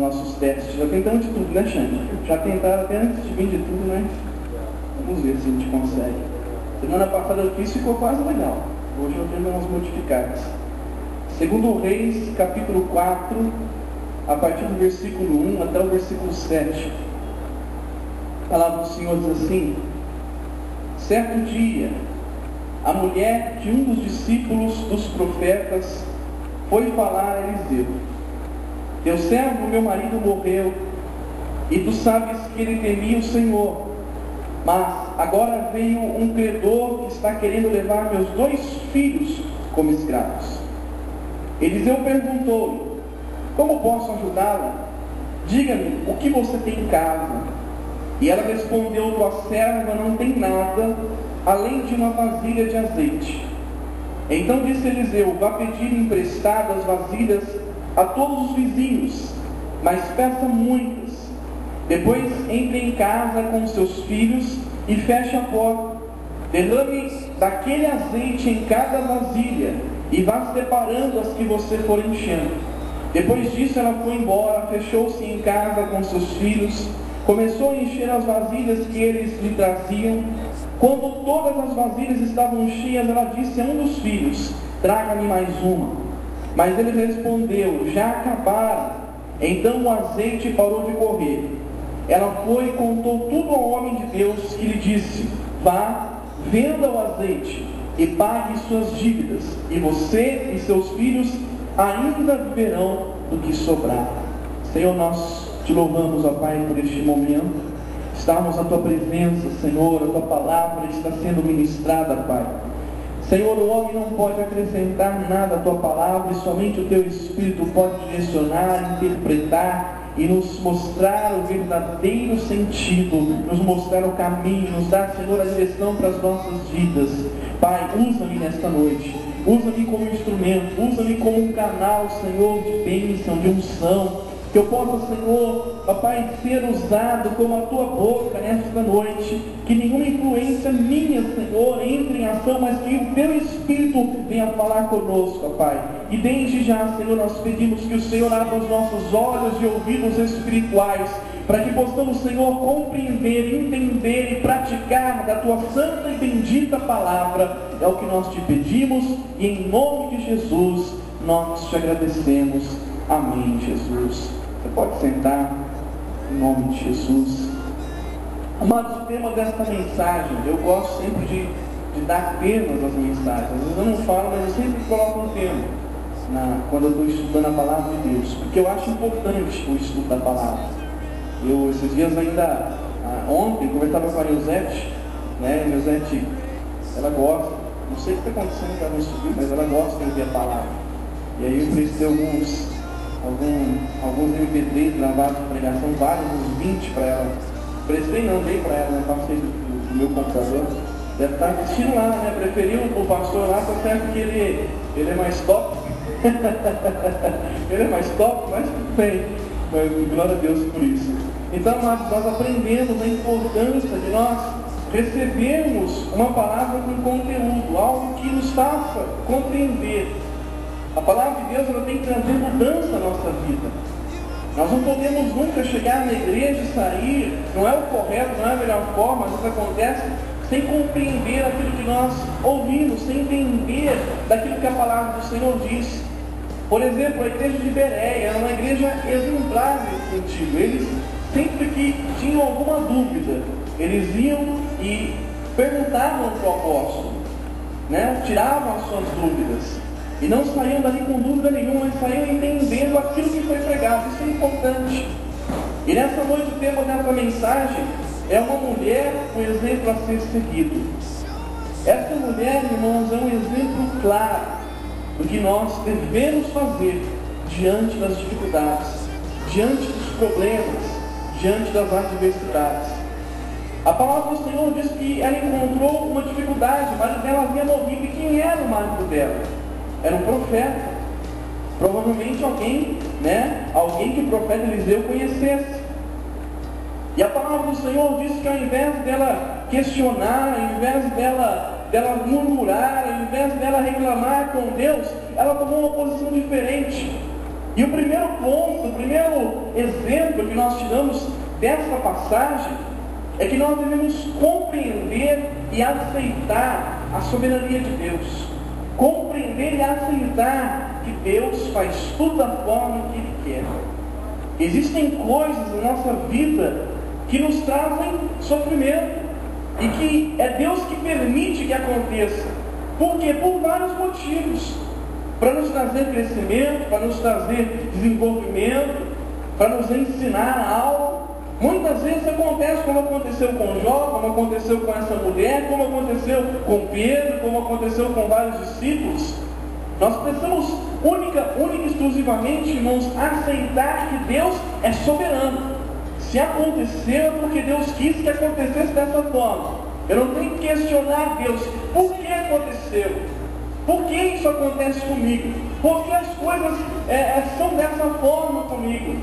nossos testes. Já tentamos de tudo, né, Xande? Já tentaram até antes de vir de tudo, né? Vamos ver se a gente consegue. Semana passada eu fiz, ficou quase legal. Hoje eu tenho umas modificadas. Segundo Reis, capítulo 4, a partir do versículo 1 até o versículo 7. A palavra do Senhor diz assim: certo dia, a mulher de um dos discípulos dos profetas foi falar a Eliseu: teu servo, meu marido, morreu, e tu sabes que ele temia o Senhor, mas agora veio um credor que está querendo levar meus 2 filhos como escravos. Eliseu perguntou-lhe: como posso ajudá-la? Diga-me o que você tem em casa. E ela respondeu: tua serva não tem nada, além de uma vasilha de azeite. Então disse Eliseu: vá pedir emprestadas vasilhas a todos os vizinhos, mas peça muitas. Depois entre em casa com seus filhos e feche a porta. Derrame daquele azeite em cada vasilha e vá separando as que você for enchendo. Depois disso ela foi embora, fechou-se em casa com seus filhos, começou a encher as vasilhas que eles lhe traziam. Quando todas as vasilhas estavam cheias, ela disse a um dos filhos: traga-me mais uma. Mas ele respondeu: já acabaram. Então o azeite parou de correr. Ela foi e contou tudo ao homem de Deus, que lhe disse: vá, venda o azeite e pague suas dívidas, e você e seus filhos ainda viverão do que sobrar. Senhor, nós te louvamos, ó Pai, por este momento. Estamos na tua presença, Senhor, a tua palavra está sendo ministrada, Pai. Senhor, o homem não pode acrescentar nada à tua palavra, e somente o teu Espírito pode direcionar, interpretar e nos mostrar o verdadeiro sentido, nos mostrar o caminho, nos dar, Senhor, a direção para as nossas vidas. Pai, usa-me nesta noite, usa-me como instrumento, usa-me como um canal, Senhor, de bênção, de unção, que eu possa, Senhor, ó Pai, ser usado como a tua boca nesta noite, que nenhuma influência minha, Senhor, entre em ação, mas que o teu Espírito venha falar conosco, ó Pai. E desde já, Senhor, nós pedimos que o Senhor abra os nossos olhos e ouvidos espirituais, para que possamos, Senhor, compreender, entender e praticar da tua santa e bendita palavra. É o que nós te pedimos, e em nome de Jesus nós te agradecemos. Amém, Jesus. Você pode sentar, em nome de Jesus. Amados, o tema desta mensagem, eu gosto sempre de dar temas às mensagens. Às vezes eu não falo, mas eu sempre coloco um tema quando eu estou estudando a palavra de Deus, porque eu acho importante o estudo da palavra. Eu, esses dias ainda, ontem, conversava com a Eusete, né? A Eusete, ela gosta, não sei o que está acontecendo para não subir, mas ela gosta de ouvir a palavra. E aí eu prestei alguns MP3 gravados de pregação, vários, uns 20 para ela. Prestei não, dei para ela, né? Passei do meu computador. Deve estar assistindo lá, né? Preferiu o pastor lá, tá certo que ele é mais top. Ele é mais top, mas tudo bem. Mas, glória a Deus por isso. Então, nós aprendemos a importância de nós recebermos uma palavra com conteúdo, algo que nos faça compreender. A palavra de Deus, ela tem que trazer mudança na nossa vida. Nós não podemos nunca chegar na igreja e sair, não é o correto, não é a melhor forma, mas isso acontece sem compreender aquilo que nós ouvimos, sem entender daquilo que a palavra do Senhor diz. Por exemplo, a igreja de Bereia era uma igreja exemplar nesse sentido. Eles, sempre que tinham alguma dúvida, eles iam e perguntavam para o apóstolo, né? Tiravam as suas dúvidas. E não saíam dali com dúvida nenhuma, mas saíam entendendo aquilo que foi pregado. Isso é importante. E nessa noite o tema dessa mensagem é uma mulher, um exemplo a ser seguido. Essa mulher, irmãos, é um exemplo claro do que nós devemos fazer diante das dificuldades, diante dos problemas, diante das adversidades. A palavra do Senhor diz que ela encontrou uma dificuldade, o marido dela havia morrido. E quem era o marido dela? Era um profeta, provavelmente alguém, né? Alguém que o profeta Eliseu conhecesse. E a palavra do Senhor diz que ao invés dela questionar, ao invés dela murmurar, ao invés dela reclamar com Deus, ela tomou uma posição diferente. E o primeiro ponto, o primeiro exemplo que nós tiramos dessa passagem é que nós devemos compreender e aceitar a soberania de Deus. Compreender e aceitar que Deus faz tudo da forma que Ele quer. Existem coisas na nossa vida que nos trazem sofrimento e que é Deus que permite que aconteça. Por quê? Por vários motivos. Para nos trazer crescimento, para nos trazer desenvolvimento, para nos ensinar algo. Muitas vezes acontece como aconteceu com Jó, como aconteceu com essa mulher, como aconteceu com Pedro, como aconteceu com vários discípulos. Nós precisamos única e exclusivamente, irmãos, aceitar que Deus é soberano. Se aconteceu é porque Deus quis que acontecesse dessa forma. Eu não tenho que questionar Deus. Por que aconteceu? Por que isso acontece comigo? Por que as coisas são dessa forma comigo?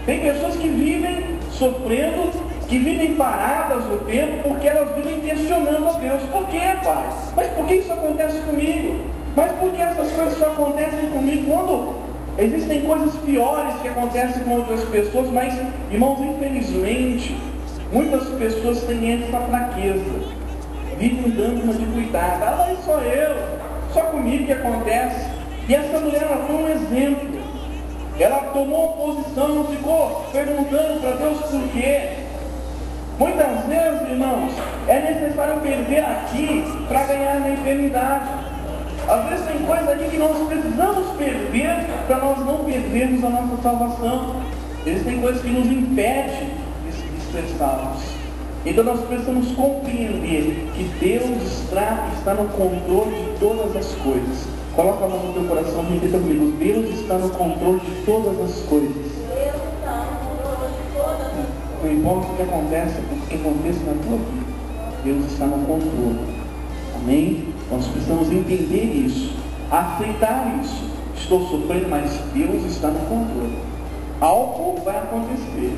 Tem pessoas que vivem sofrendo, que vivem paradas no tempo, porque elas vivem questionando a Deus. Por que, Pai? Mas por que isso acontece comigo? Mas por que essas coisas só acontecem comigo? Quando existem coisas piores que acontecem com outras pessoas, mas, irmãos, infelizmente, muitas pessoas têm essa fraqueza. Vivem dando uma de cuidado. Ah, mas só eu, só comigo que acontece. E essa mulher, ela foi um exemplo. Ela tomou posição, não ficou perguntando para Deus por quê. Muitas vezes, irmãos, é necessário perder aqui para ganhar na eternidade. Às vezes tem coisas aqui que nós precisamos perder para nós não perdermos a nossa salvação. Existem coisas que nos impedem de ser salvos. Então nós precisamos compreender que Deus está no controle de todas as coisas. Coloca a mão no teu coração e repita comigo: Deus está no controle de todas as coisas. Deus está no controle de todas as coisas. Não importa o que aconteça na tua vida, Deus está no controle. Amém? Nós precisamos entender isso, aceitar isso. Estou sofrendo, mas Deus está no controle. Algo vai acontecer.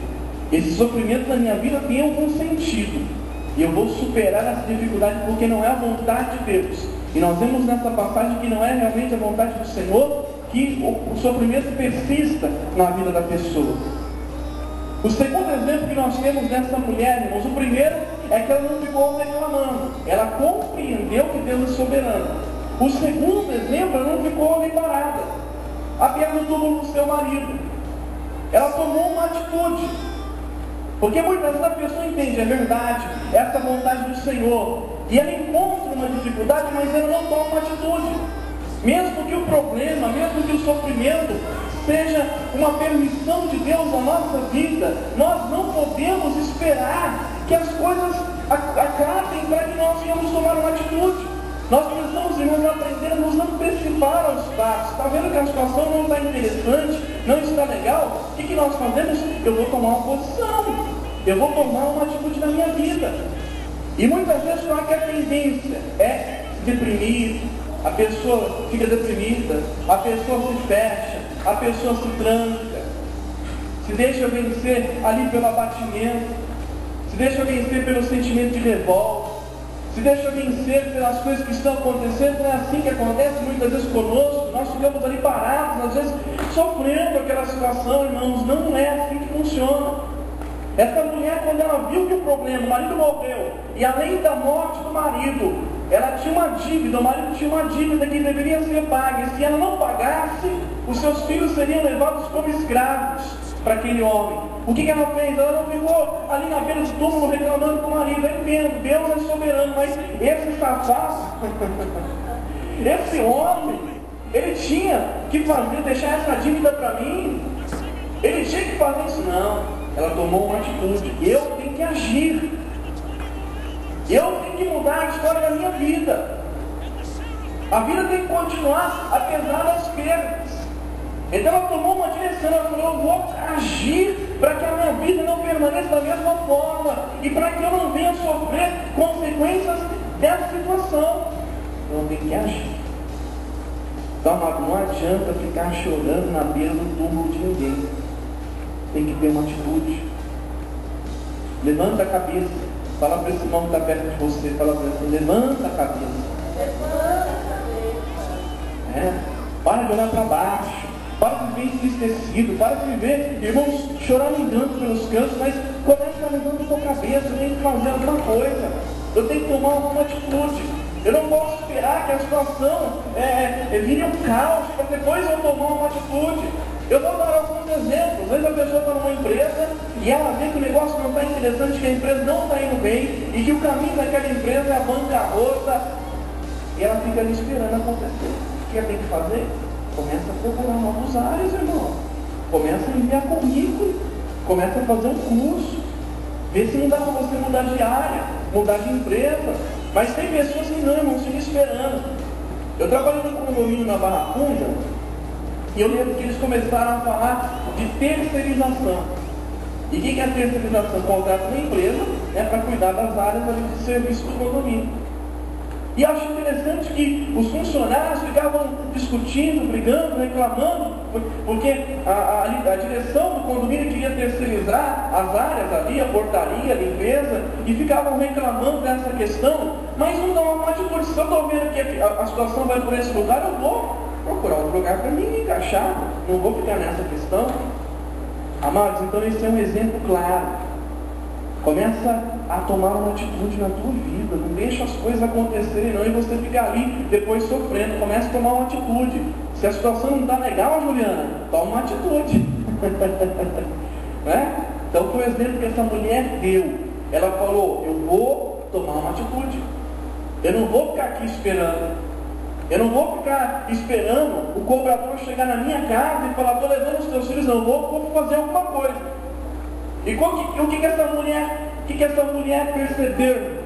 Esse sofrimento na minha vida tem algum sentido. E eu vou superar essa dificuldade porque não é a vontade de Deus. E nós vemos nessa passagem que não é realmente a vontade do Senhor que o sofrimento persista na vida da pessoa. O segundo exemplo que nós temos dessa mulher, irmãos, o primeiro é que ela não ficou reclamando. Ela compreendeu que Deus é soberano. O segundo exemplo, ela não ficou ali parada, apenas no túmulo do seu marido. Ela tomou uma atitude. Porque muitas vezes a pessoa entende, é verdade, essa vontade do Senhor, e ela encontra uma dificuldade, mas ela não toma uma atitude. Mesmo que o problema, mesmo que o sofrimento seja uma permissão de Deus na nossa vida, nós não podemos esperar que as coisas acabem para que nós venhamos tomar uma atitude. Nós precisamos, irmãos, aprender a nos antecipar aos passos. Está vendo que a situação não está interessante, não está legal? O que nós fazemos? Eu vou tomar uma posição. Eu vou tomar uma atitude na minha vida. E muitas vezes só que a tendência é deprimir, a pessoa fica deprimida, a pessoa se fecha, a pessoa se tranca, se deixa vencer ali pelo abatimento, se deixa vencer pelo sentimento de revolta, se deixa vencer pelas coisas que estão acontecendo. Não é assim que acontece muitas vezes conosco. Nós ficamos ali parados, às vezes sofrendo aquela situação, irmãos. Não é assim que funciona. Essa mulher, quando ela viu que o problema, o marido morreu, e além da morte do marido, ela tinha uma dívida, o marido tinha uma dívida que deveria ser paga, e se ela não pagasse, os seus filhos seriam levados como escravos para aquele homem. O que ela fez? Ela não ficou ali na beira do túmulo reclamando com o marido. Eu entendo, Deus é soberano, mas esse safado, esse homem, ele tinha que fazer, deixar essa dívida para mim. Ele tinha que fazer isso. Não, ela tomou uma atitude. Eu tenho que agir. Eu tenho que mudar a história da minha vida. A vida tem que continuar apesar das perdas. Então ela tomou uma direção, ela falou: eu vou agir para que a minha vida não permaneça da mesma forma e para que eu não venha sofrer consequências dessa situação. Eu tenho que agir. Então, não adianta ficar chorando na beira do túmulo de ninguém. Tem que ter uma atitude. Levanta a cabeça. Fala para esse irmão que está perto de você, fala para ele: levanta a cabeça. Levanta a cabeça. Para de olhar para baixo. para de viver entristecido, para de viver, irmãos, choramingando pelos cantos, mas comece a levantar a tua cabeça, eu tenho que fazer alguma coisa, eu tenho que tomar alguma atitude. Eu não posso esperar que a situação vire um caos para depois eu tomar uma atitude. Eu vou dar alguns exemplos. Às vezes a pessoa está numa empresa e ela vê que o negócio não está interessante, que a empresa não está indo bem e que o caminho daquela empresa é a bancarrota. E ela fica ali esperando acontecer. O que ela tem que fazer? Começa a procurar novos áreas, irmão. Começa a enviar currículo. Começa a fazer um curso. Vê se não dá para você mudar de área, mudar de empresa. Mas tem pessoas que não, irmão, ficam esperando. Eu trabalhei no condomínio na Barra Funda e eu lembro que eles começaram a falar de terceirização. E o que é a terceirização? Contrata uma empresa para cuidar das áreas de serviço do condomínio. E eu acho interessante que os funcionários ficavam discutindo, brigando, reclamando, porque a direção do condomínio queria terceirizar as áreas ali, a portaria, a limpeza, e ficavam reclamando dessa questão, mas não dá uma atitude. Se eu estou vendo que a situação vai por esse lugar, eu vou procurar outro lugar para me encaixar, não vou ficar nessa questão. Amados, então esse é um exemplo claro. Começa a tomar uma atitude na tua vida. Não deixa as coisas acontecerem não e você fica ali depois sofrendo. Começa a tomar uma atitude. Se a situação não está legal, Juliana, toma uma atitude. Né? Então foi o exemplo que essa mulher deu. Ela falou, eu vou tomar uma atitude. Eu não vou ficar aqui esperando. Eu não vou ficar esperando o cobrador chegar na minha casa e falar, estou levando os teus filhos, não, vou fazer alguma coisa. E o que essa mulher percebeu?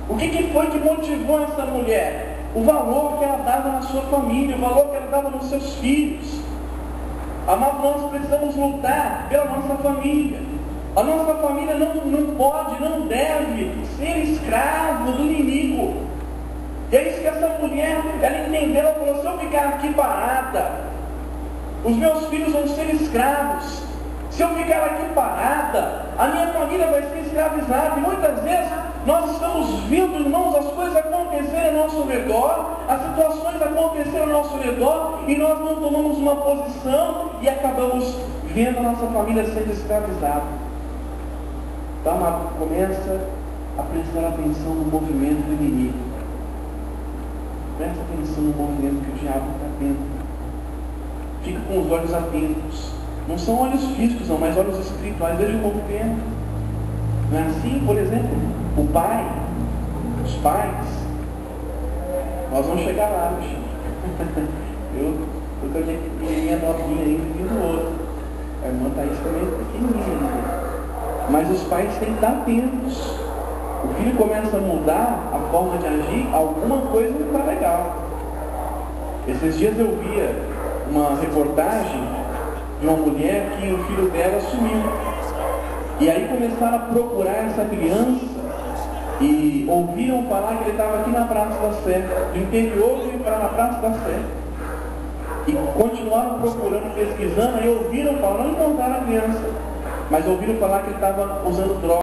O que foi que motivou essa mulher? O valor que ela dava na sua família, o valor que ela dava nos seus filhos. Amados, nós precisamos lutar pela nossa família. A nossa família não pode, não deve ser escravo do inimigo. E é isso que essa mulher, ela entendeu, ela falou, se eu ficar aqui parada, os meus filhos vão ser escravos. Se eu ficar aqui parada, a minha família vai ser escravizada. E muitas vezes nós estamos vendo, irmãos, as coisas acontecerem ao nosso redor, as situações acontecerem ao nosso redor, e nós não tomamos uma posição e acabamos vendo a nossa família sendo escravizada. Então, começa a prestar atenção no movimento do inimigo. Presta atenção no movimento que o diabo está tendo. Fica com os olhos atentos. Não são olhos físicos, não, mas olhos espirituais. Veja o movimento. Não é assim? Por exemplo, o pai, os pais, nós vamos chegar lá, meu filho. Eu com a minha novinha aí, vindo do outro. A irmã Thaís também é pequenininha, né? Mas os pais têm que estar atentos. O filho começa a mudar a forma de agir, alguma coisa não está legal. Esses dias eu via uma reportagem de uma mulher que o filho dela sumiu. E aí começaram a procurar essa criança e ouviram falar que ele estava aqui na Praça da Sé. Do interior veio para na Praça da Sé. E continuaram procurando, pesquisando, e ouviram falar, não encontraram a criança, mas ouviram falar que ele estava usando droga.